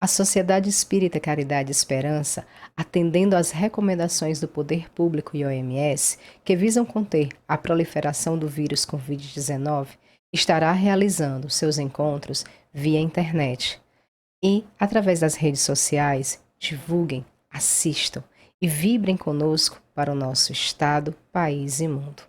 A Sociedade Espírita Caridade e Esperança, atendendo às recomendações do Poder Público e OMS, que visam conter a proliferação do vírus Covid-19, estará realizando seus encontros via internet. E, através das redes sociais, divulguem, assistam e vibrem conosco para o nosso Estado, país e mundo.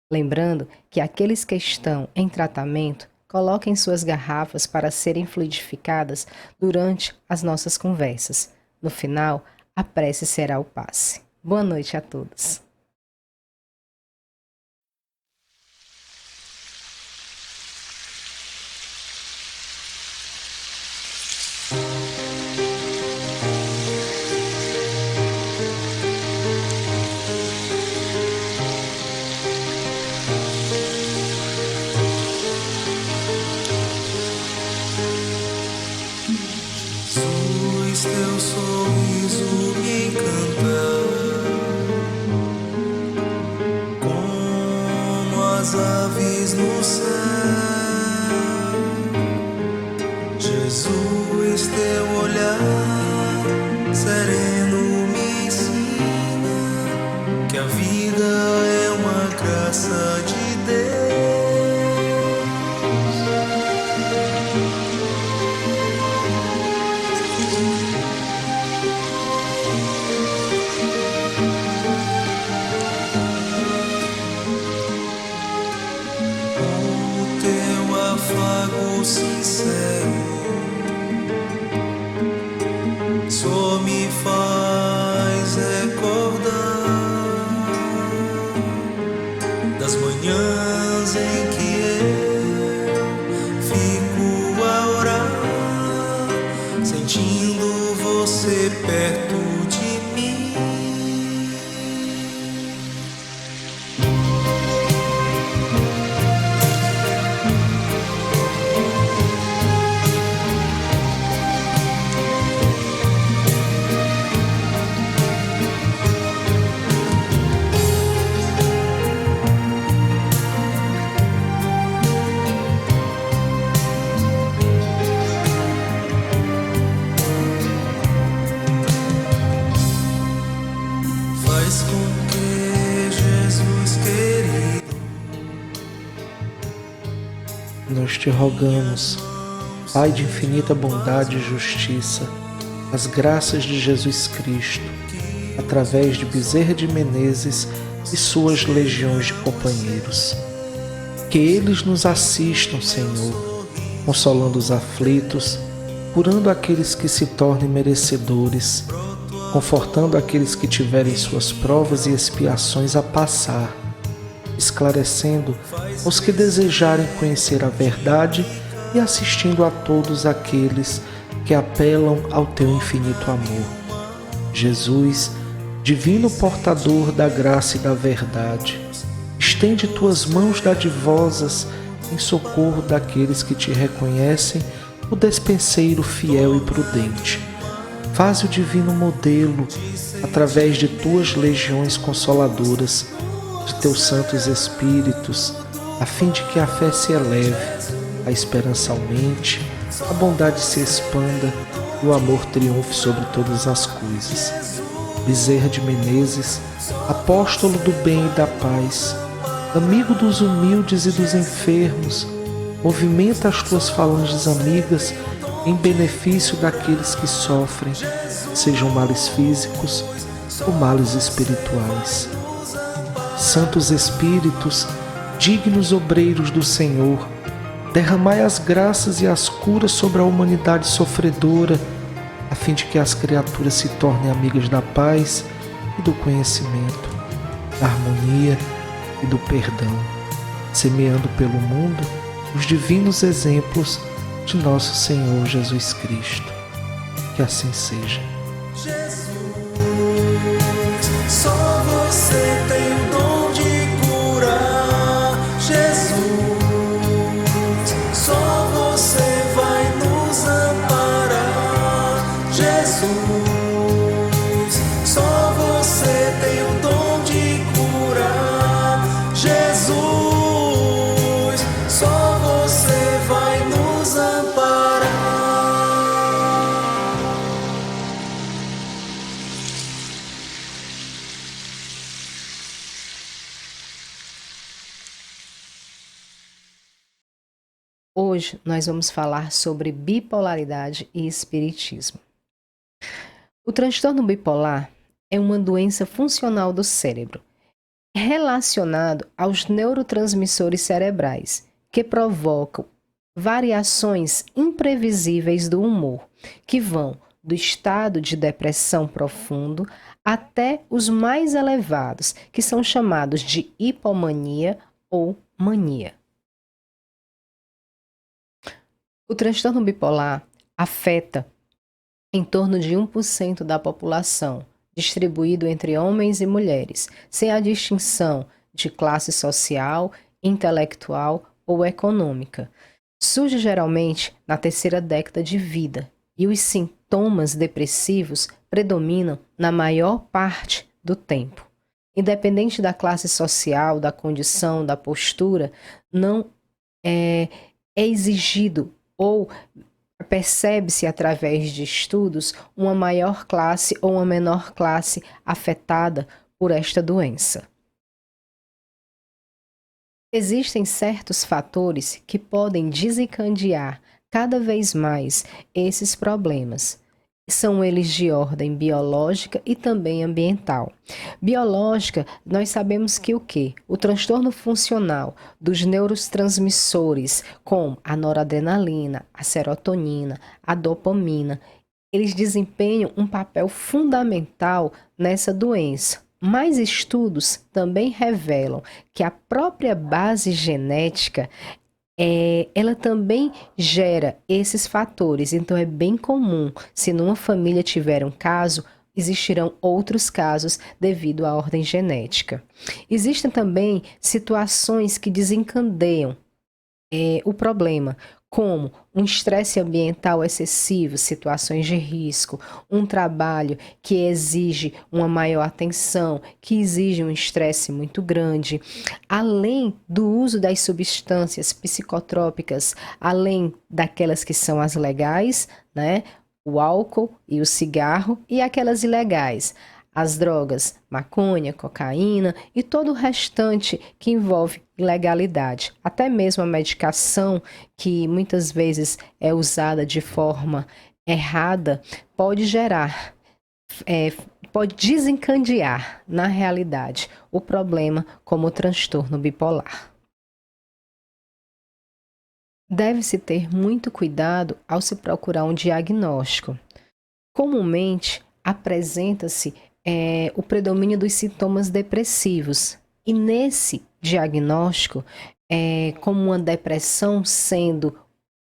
Lembrando que aqueles que estão em tratamento coloquem suas garrafas para serem fluidificadas durante as nossas conversas. No final, a prece será o passe. Boa noite a todos. Jesus, teu sorriso me encanta, como as aves no céu. Jesus, teu olhar sereno me ensina que a vida é uma graça de Deus. O teu afago sincero só me faz recordar das manhãs em que eu fico a orar, sentindo você perto de mim. Faz com que Jesus querido, Nós te rogamos, Pai de infinita bondade e justiça, as graças de Jesus Cristo, através de Bezerra de Menezes e suas legiões de companheiros. Que eles nos assistam, Senhor, consolando os aflitos, curando aqueles que se tornem merecedores, confortando aqueles que tiverem suas provas e expiações a passar, esclarecendo os que desejarem conhecer a verdade e assistindo a todos aqueles que apelam ao teu infinito amor. Jesus, divino portador da graça e da verdade, estende tuas mãos dadivosas em socorro daqueles que te reconhecem o despenseiro fiel e prudente. Faze o divino modelo, através de tuas legiões consoladoras, de teus santos espíritos, a fim de que a fé se eleve, a esperança aumente, a bondade se expanda e o amor triunfe sobre todas as coisas. Bezerra de Menezes, apóstolo do bem e da paz, amigo dos humildes e dos enfermos, movimenta as tuas falanges amigas em benefício daqueles que sofrem, sejam males físicos ou males espirituais. Santos Espíritos, dignos obreiros do Senhor, derramai as graças e as curas sobre a humanidade sofredora, a fim de que as criaturas se tornem amigas da paz e do conhecimento, da harmonia e do perdão, semeando pelo mundo os divinos exemplos de nosso Senhor Jesus Cristo. Que assim seja. Jesus, só você tem o dom de curar. Jesus, só você vai nos amparar. Jesus, só você tem o dom de curar. Jesus, só você vai nos amparar. Hoje nós vamos falar sobre bipolaridade e espiritismo. O transtorno bipolar é uma doença funcional do cérebro, relacionado aos neurotransmissores cerebrais, que provocam variações imprevisíveis do humor, que vão do estado de depressão profundo até os mais elevados, que são chamados de hipomania ou mania. O transtorno bipolar afeta em torno de 1% da população, distribuído entre homens e mulheres, sem a distinção de classe social, intelectual ou econômica. Surge geralmente na terceira década de vida e os sintomas depressivos predominam na maior parte do tempo. Independente da classe social, da condição, da postura, não é exigido ou percebe-se através de estudos uma maior classe ou uma menor classe afetada por esta doença. Existem certos fatores que podem desencadear cada vez mais esses problemas. São eles de ordem biológica e também ambiental. Biológica, nós sabemos que o quê? O transtorno funcional dos neurotransmissores, como a noradrenalina, a serotonina, a dopamina, eles desempenham um papel fundamental nessa doença. Mas estudos também revelam que a própria base genética ela também gera esses fatores. Então é bem comum, se numa família tiver um caso, existirão outros casos devido à ordem genética. Existem também situações que desencadeiam o problema, como um estresse ambiental excessivo, situações de risco, um trabalho que exige uma maior atenção, que exige um estresse muito grande, além do uso das substâncias psicotrópicas, além daquelas que são as legais, né? O álcool e o cigarro, e aquelas ilegais, as drogas, maconha, cocaína e todo o restante que envolve ilegalidade. Até mesmo a medicação, que muitas vezes é usada de forma errada, pode gerar, pode desencadear, na realidade, o problema como o transtorno bipolar. Deve-se ter muito cuidado ao se procurar um diagnóstico. Comumente, apresenta-se o predomínio dos sintomas depressivos. E nesse diagnóstico, como uma depressão sendo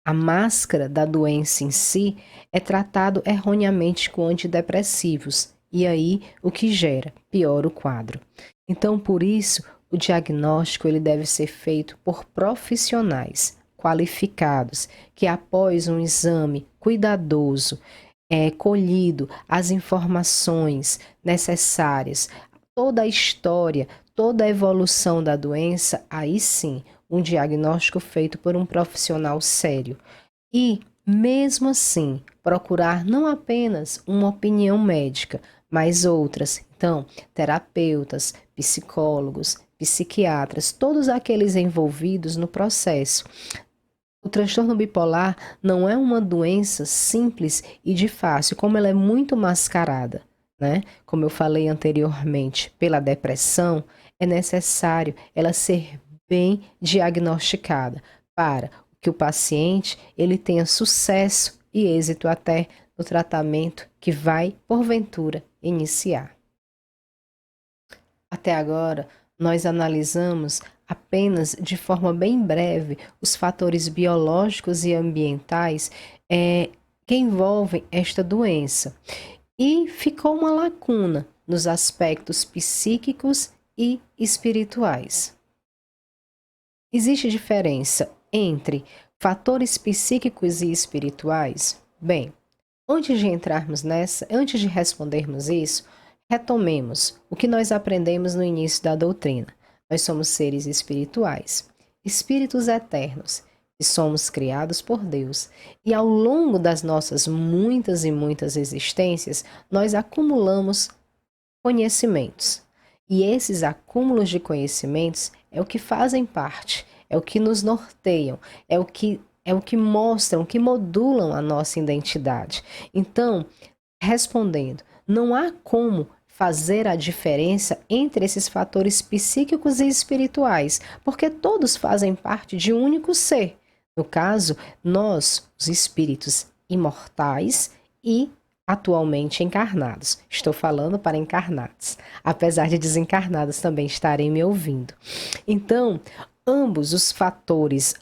a máscara da doença em si, é tratado erroneamente com antidepressivos. E aí, o que gera? Piora o quadro. Então, por isso, o diagnóstico ele deve ser feito por profissionais qualificados, que após um exame cuidadoso, colhido as informações necessárias, toda a história, toda a evolução da doença, aí sim, um diagnóstico feito por um profissional sério. E, mesmo assim, procurar não apenas uma opinião médica, mas outras. Então, terapeutas, psicólogos, psiquiatras, todos aqueles envolvidos no processo. O transtorno bipolar não é uma doença simples e de fácil, como ela é muito mascarada, né? Como eu falei anteriormente, pela depressão, é necessário ela ser bem diagnosticada para que o paciente ele tenha sucesso e êxito até no tratamento que vai, porventura, iniciar. Até agora, nós analisamos apenas de forma bem breve os fatores biológicos e ambientais que envolvem esta doença. E ficou uma lacuna nos aspectos psíquicos e espirituais. Existe diferença entre fatores psíquicos e espirituais? Bem, antes de entrarmos nessa, antes de respondermos isso, retomemos o que nós aprendemos no início da doutrina. Nós somos seres espirituais, espíritos eternos, e somos criados por Deus. E ao longo das nossas muitas e muitas existências, nós acumulamos conhecimentos. E esses acúmulos de conhecimentos é o que fazem parte, é o que nos norteiam, é o que é o que mostram, que modulam a nossa identidade. Então, respondendo, não há como fazer a diferença entre esses fatores psíquicos e espirituais, porque todos fazem parte de um único ser. No caso, nós, os espíritos imortais e atualmente encarnados. Estou falando para encarnados, apesar de desencarnados também estarem me ouvindo. Então, ambos os fatores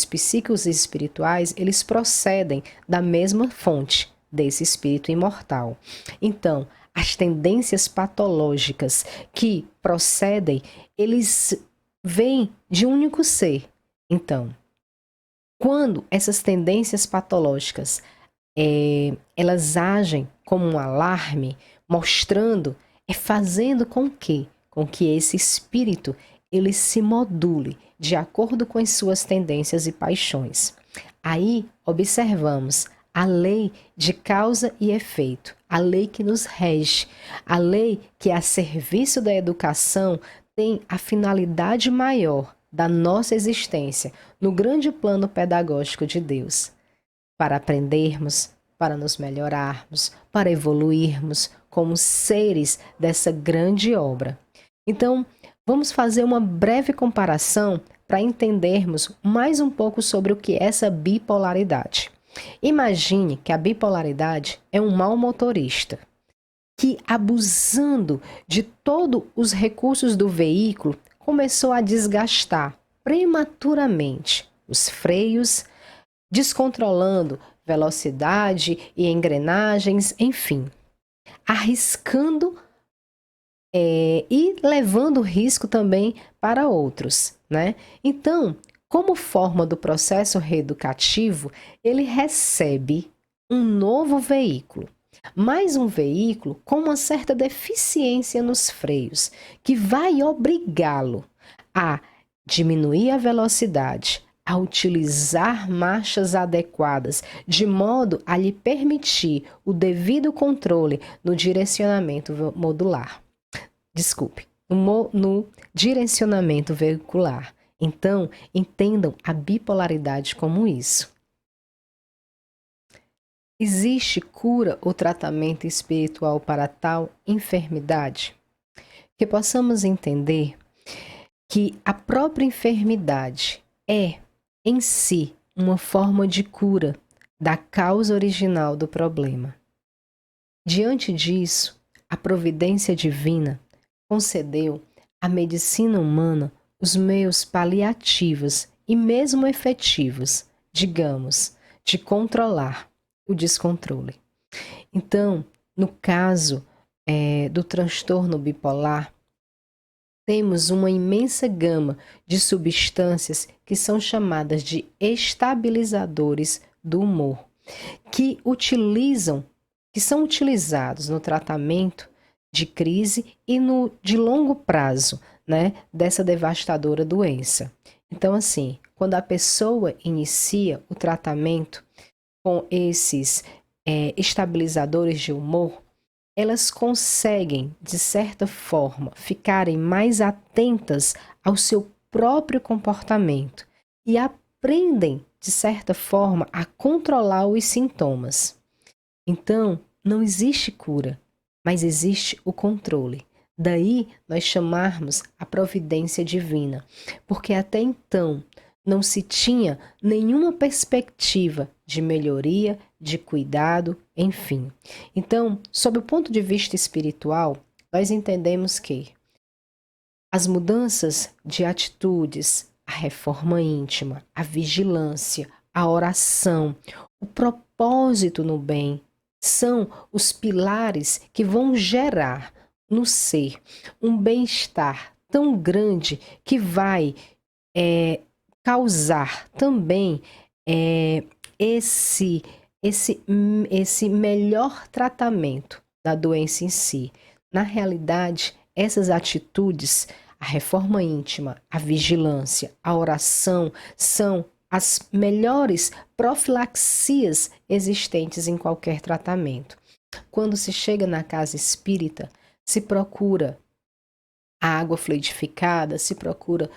psíquicos e espirituais, eles procedem da mesma fonte, desse espírito imortal. Então, as tendências patológicas que procedem, eles vêm de um único ser. Então, quando essas tendências patológicas elas agem como um alarme, mostrando, fazendo com que esse espírito ele se module de acordo com as suas tendências e paixões. Aí observamos a lei de causa e efeito, a lei que nos rege, a lei que a serviço da educação tem a finalidade maior da nossa existência no grande plano pedagógico de Deus, para aprendermos, para nos melhorarmos, para evoluirmos como seres dessa grande obra. Então, vamos fazer uma breve comparação para entendermos mais um pouco sobre o que é essa bipolaridade. Imagine que a bipolaridade é um mau motorista que, abusando de todos os recursos do veículo, começou a desgastar prematuramente os freios, descontrolando velocidade e engrenagens, enfim, arriscando e levando risco também para outros, né? Então, como forma do processo reeducativo, ele recebe um novo veículo, mais um veículo com uma certa deficiência nos freios, que vai obrigá-lo a diminuir a velocidade, a utilizar marchas adequadas, de modo a lhe permitir o devido controle no direcionamento modular. No direcionamento veicular. Então, entendam a bipolaridade como isso. Existe cura ou tratamento espiritual para tal enfermidade? Que possamos entender que a própria enfermidade é, em si, uma forma de cura da causa original do problema. Diante disso, a providência divina concedeu à medicina humana os meios paliativos e mesmo efetivos, digamos, de controlar o descontrole. Então, no caso do transtorno bipolar, temos uma imensa gama de substâncias que são chamadas de estabilizadores do humor, que são utilizados no tratamento de crise e de longo prazo, né, dessa devastadora doença. Então, assim, quando a pessoa inicia o tratamento com esses estabilizadores de humor, elas conseguem, de certa forma, ficarem mais atentas ao seu próprio comportamento e aprendem, de certa forma, a controlar os sintomas. Então, não existe cura, mas existe o controle. Daí nós chamarmos a providência divina, porque até então não se tinha nenhuma perspectiva de melhoria, de cuidado, enfim. Então, sob o ponto de vista espiritual, nós entendemos que as mudanças de atitudes, a reforma íntima, a vigilância, a oração, o propósito no bem, são os pilares que vão gerar no ser um bem-estar tão grande que vai causar também esse melhor tratamento da doença em si. Na realidade, essas atitudes, a reforma íntima, a vigilância, a oração, são as melhores profilaxias existentes em qualquer tratamento. Quando se chega na casa espírita, se procura a água fluidificada, se procura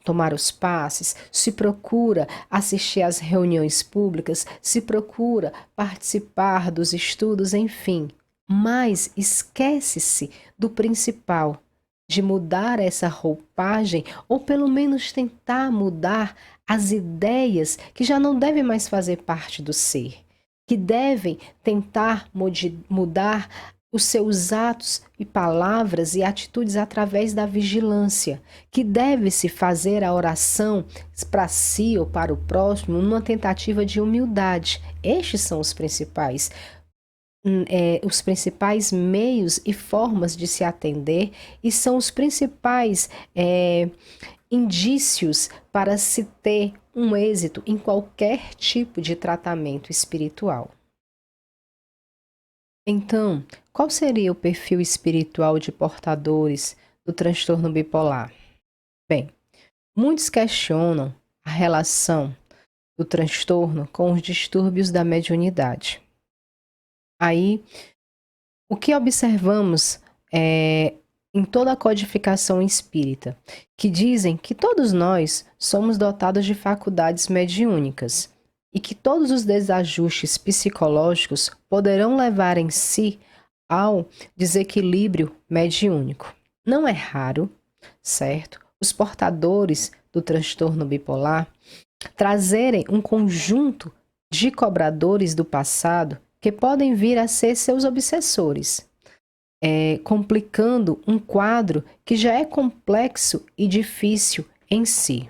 tomar os passes, se procura assistir às reuniões públicas, se procura participar dos estudos, enfim. Mas esquece-se do principal, de mudar essa roupagem, ou pelo menos tentar mudar as ideias que já não devem mais fazer parte do ser, que devem tentar mudar os seus atos e palavras e atitudes através da vigilância, que deve-se fazer a oração para si ou para o próximo numa tentativa de humildade. Estes são os principais meios e formas de se atender, e são os principais indícios para se ter um êxito em qualquer tipo de tratamento espiritual. Então, qual seria o perfil espiritual de portadores do transtorno bipolar? Bem, muitos questionam a relação do transtorno com os distúrbios da mediunidade. Aí, o que observamos em toda a codificação espírita, que dizem que todos nós somos dotados de faculdades mediúnicas e que todos os desajustes psicológicos poderão levar em si ao desequilíbrio mediúnico. Não é raro, certo? Os portadores do transtorno bipolar trazerem um conjunto de cobradores do passado que podem vir a ser seus obsessores, complicando um quadro que já é complexo e difícil em si.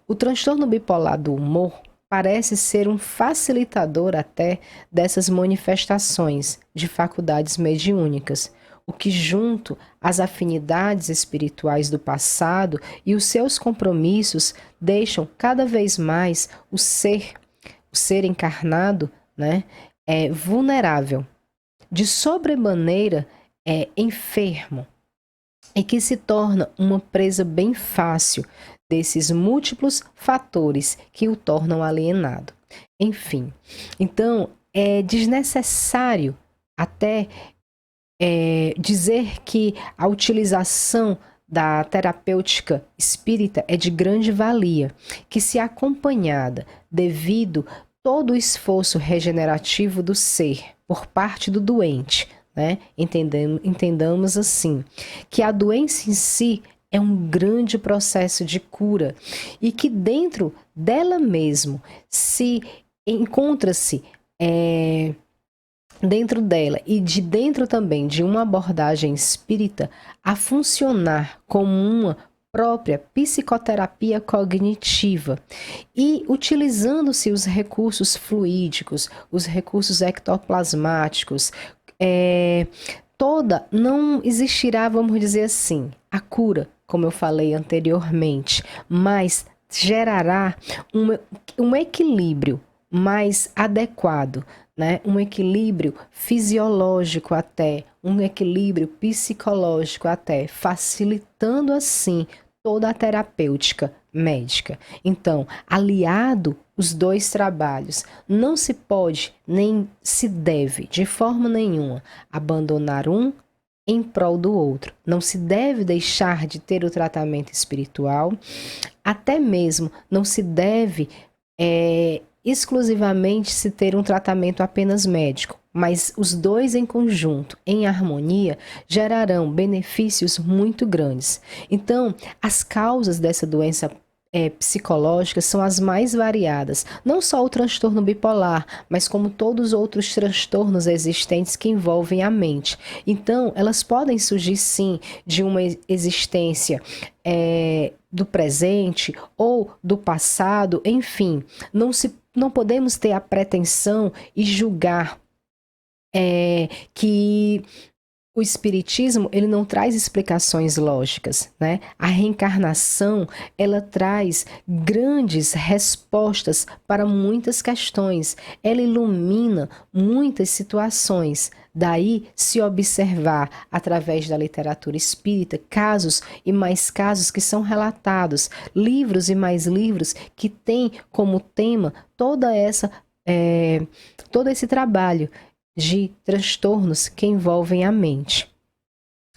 O transtorno bipolar do humor parece ser um facilitador até dessas manifestações de faculdades mediúnicas, o que, junto às afinidades espirituais do passado e os seus compromissos, deixam cada vez mais o ser encarnado, vulnerável, de sobremaneira enfermo, e que se torna uma presa bem fácil desses múltiplos fatores que o tornam alienado. Enfim, então é desnecessário até dizer que a utilização da terapêutica espírita é de grande valia, que, se acompanhada devido todo o esforço regenerativo do ser por parte do doente, entendamos assim, que a doença em si é um grande processo de cura e que dentro dela mesmo se encontra-se dentro dela e de dentro também de uma abordagem espírita a funcionar como uma própria psicoterapia cognitiva e utilizando-se os recursos fluídicos, os recursos ectoplasmáticos, não existirá, vamos dizer assim, a cura, como eu falei anteriormente, mas gerará um equilíbrio mais adequado, um equilíbrio fisiológico até, um equilíbrio psicológico até, facilitando assim toda a terapêutica médica. Então, aliado os dois trabalhos, não se pode nem se deve, de forma nenhuma, abandonar um em prol do outro. Não se deve deixar de ter o tratamento espiritual, até mesmo não se deve exclusivamente se ter um tratamento apenas médico, mas os dois em conjunto, em harmonia, gerarão benefícios muito grandes. Então, as causas dessa doença psicológica são as mais variadas, não só o transtorno bipolar, mas como todos os outros transtornos existentes que envolvem a mente. Então, elas podem surgir sim de uma existência do presente ou do passado, enfim, não podemos ter a pretensão e julgar que o espiritismo ele não traz explicações lógicas, A reencarnação ela traz grandes respostas para muitas questões, ela ilumina muitas situações. Daí, se observar através da literatura espírita casos e mais casos que são relatados, livros e mais livros que têm como tema todo esse trabalho de transtornos que envolvem a mente.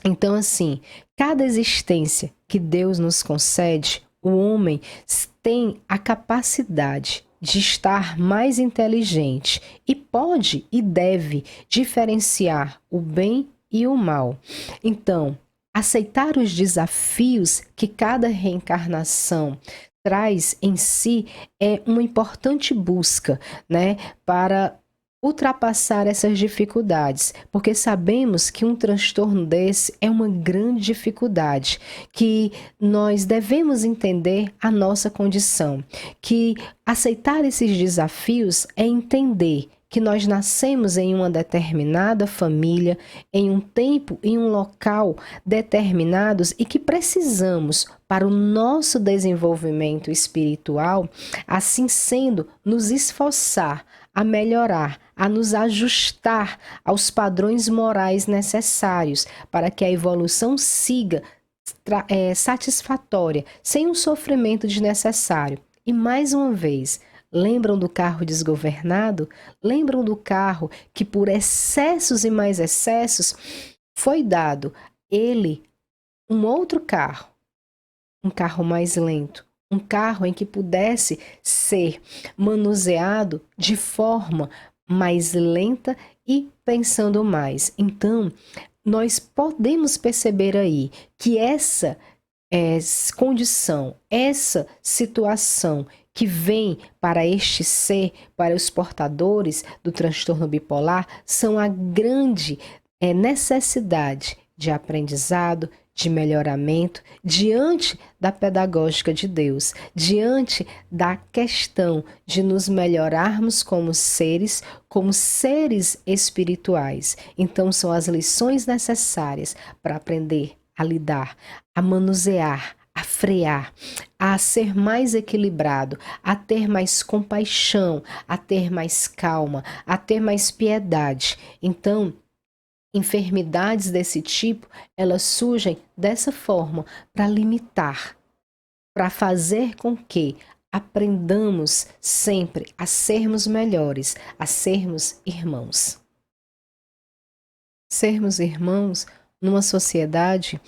Então, assim, cada existência que Deus nos concede, o homem tem a capacidade de estar mais inteligente e pode e deve diferenciar o bem e o mal. Então, aceitar os desafios que cada reencarnação traz em si é uma importante busca, né, para ultrapassar essas dificuldades, porque sabemos que um transtorno desse é uma grande dificuldade, que nós devemos entender a nossa condição, que aceitar esses desafios é entender que nós nascemos em uma determinada família, em um tempo e um local determinados e que precisamos, para o nosso desenvolvimento espiritual, assim sendo, nos esforçar a melhorar, a nos ajustar aos padrões morais necessários para que a evolução siga satisfatória, sem um sofrimento desnecessário. E mais uma vez, lembram do carro desgovernado? Lembram do carro que, por excessos e mais excessos, foi dado ele um outro carro, um carro mais lento, um carro em que pudesse ser manuseado de forma mais lenta e pensando mais. Então, nós podemos perceber aí que essa condição, essa situação que vem para este ser, para os portadores do transtorno bipolar, são a grande necessidade de aprendizado, de melhoramento, diante da pedagógica de Deus, diante da questão de nos melhorarmos como seres espirituais. Então, são as lições necessárias para aprender a lidar, a manusear, a frear, a ser mais equilibrado, a ter mais compaixão, a ter mais calma, a ter mais piedade. Então, enfermidades desse tipo, elas surgem dessa forma para limitar, para fazer com que aprendamos sempre a sermos melhores, a sermos irmãos. Sermos irmãos numa sociedade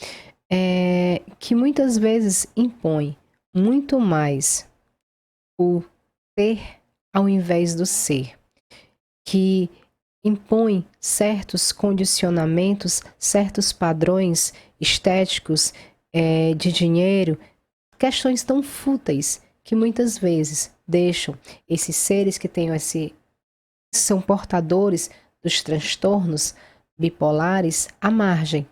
que muitas vezes impõe muito mais o ter ao invés do ser, que impõe certos condicionamentos, certos padrões estéticos, de dinheiro, questões tão fúteis que muitas vezes deixam esses seres que são portadores dos transtornos bipolares à margem.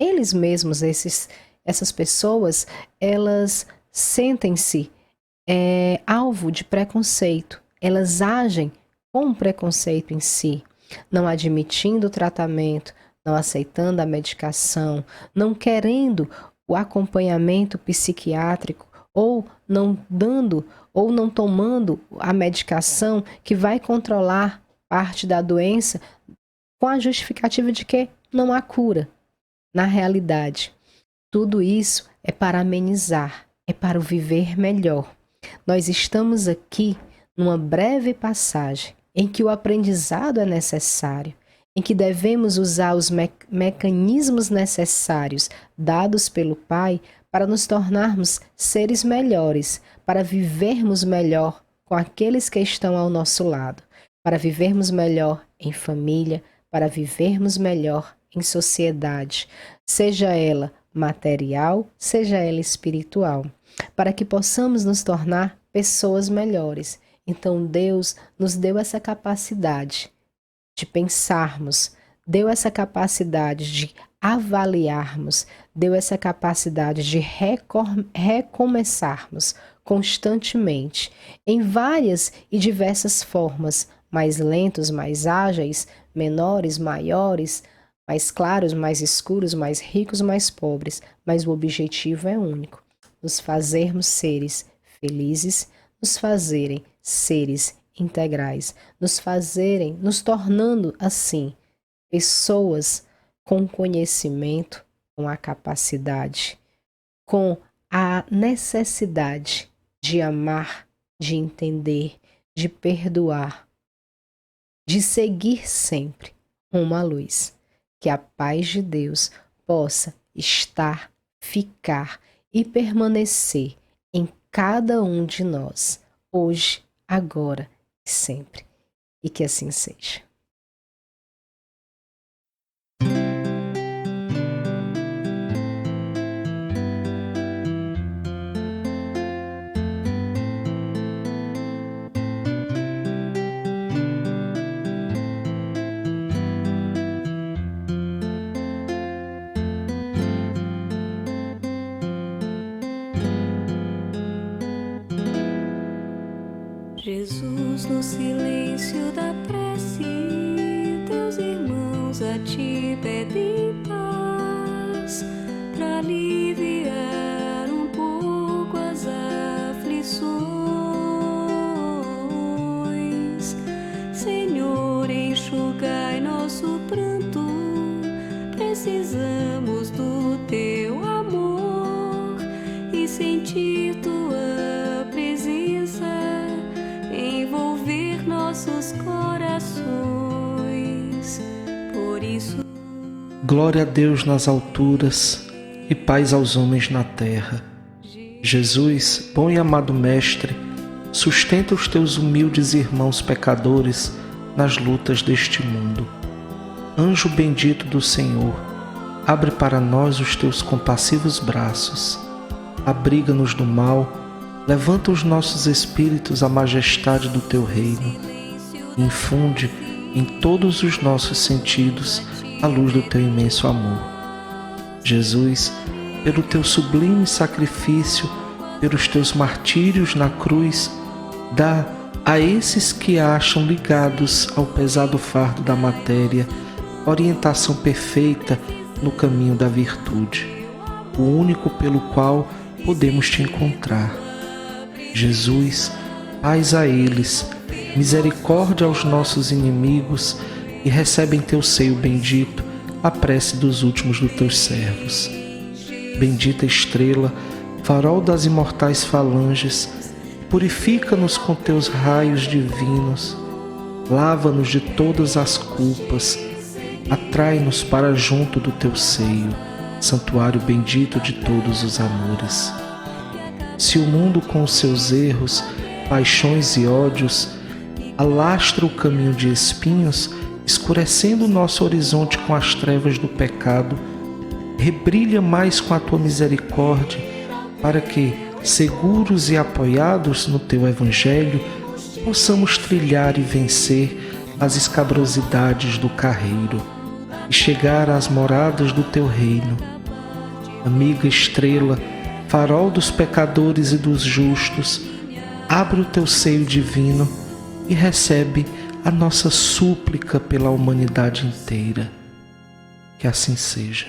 Eles mesmos, essas pessoas, elas sentem-se alvo de preconceito, elas agem com preconceito em si, não admitindo o tratamento, não aceitando a medicação, não querendo o acompanhamento psiquiátrico, ou não dando ou não tomando a medicação que vai controlar parte da doença com a justificativa de que não há cura. Na realidade, tudo isso é para amenizar, é para o viver melhor. Nós estamos aqui numa breve passagem em que o aprendizado é necessário, em que devemos usar os mecanismos necessários dados pelo Pai para nos tornarmos seres melhores, para vivermos melhor com aqueles que estão ao nosso lado, para vivermos melhor em família, para vivermos melhor em sociedade, seja ela material, seja ela espiritual, para que possamos nos tornar pessoas melhores. Então Deus nos deu essa capacidade de pensarmos, deu essa capacidade de avaliarmos, deu essa capacidade de recomeçarmos constantemente, em várias e diversas formas, mais lentos, mais ágeis, menores, maiores, mais claros, mais escuros, mais ricos, mais pobres, mas o objetivo é único: nos fazermos seres felizes, nos fazerem seres integrais, nos tornando assim pessoas com conhecimento, com a capacidade, com a necessidade de amar, de entender, de perdoar, de seguir sempre rumo à luz. Que a paz de Deus possa estar, ficar e permanecer em cada um de nós, hoje, agora e sempre. E que assim seja. Jesus, no silêncio da prece, teus irmãos a ti pedem paz, pra aliviar um pouco as aflições. Senhor, enxugai nosso pranto, precisamos do teu amor e sentir tua presença envolver nossos corações. Por isso, Glória a Deus nas alturas e paz aos homens na terra. Jesus, bom e amado Mestre, sustenta os teus humildes irmãos pecadores nas lutas deste mundo. Anjo bendito do Senhor, abre para nós os teus compassivos braços. Abriga-nos do mal, levanta os nossos espíritos à majestade do teu reino e infunde em todos os nossos sentidos a luz do teu imenso amor. Jesus, pelo teu sublime sacrifício, pelos teus martírios na cruz, dá a esses que acham ligados ao pesado fardo da matéria orientação perfeita no caminho da virtude, o único pelo qual podemos te encontrar. Jesus, paz a eles, misericórdia aos nossos inimigos, e recebe em teu seio bendito a prece dos últimos dos teus servos. Bendita estrela, farol das imortais falanges, purifica-nos com teus raios divinos, lava-nos de todas as culpas, atrai-nos para junto do teu seio, santuário bendito de todos os amores. Se o mundo com os seus erros, paixões e ódios alastra o caminho de espinhos, escurecendo o nosso horizonte com as trevas do pecado, rebrilha mais com a tua misericórdia, para que, seguros e apoiados no teu Evangelho, possamos trilhar e vencer as escabrosidades do carreiro e chegar às moradas do teu reino. Amiga estrela, farol dos pecadores e dos justos, abre o teu seio divino e recebe a nossa súplica pela humanidade inteira. Que assim seja.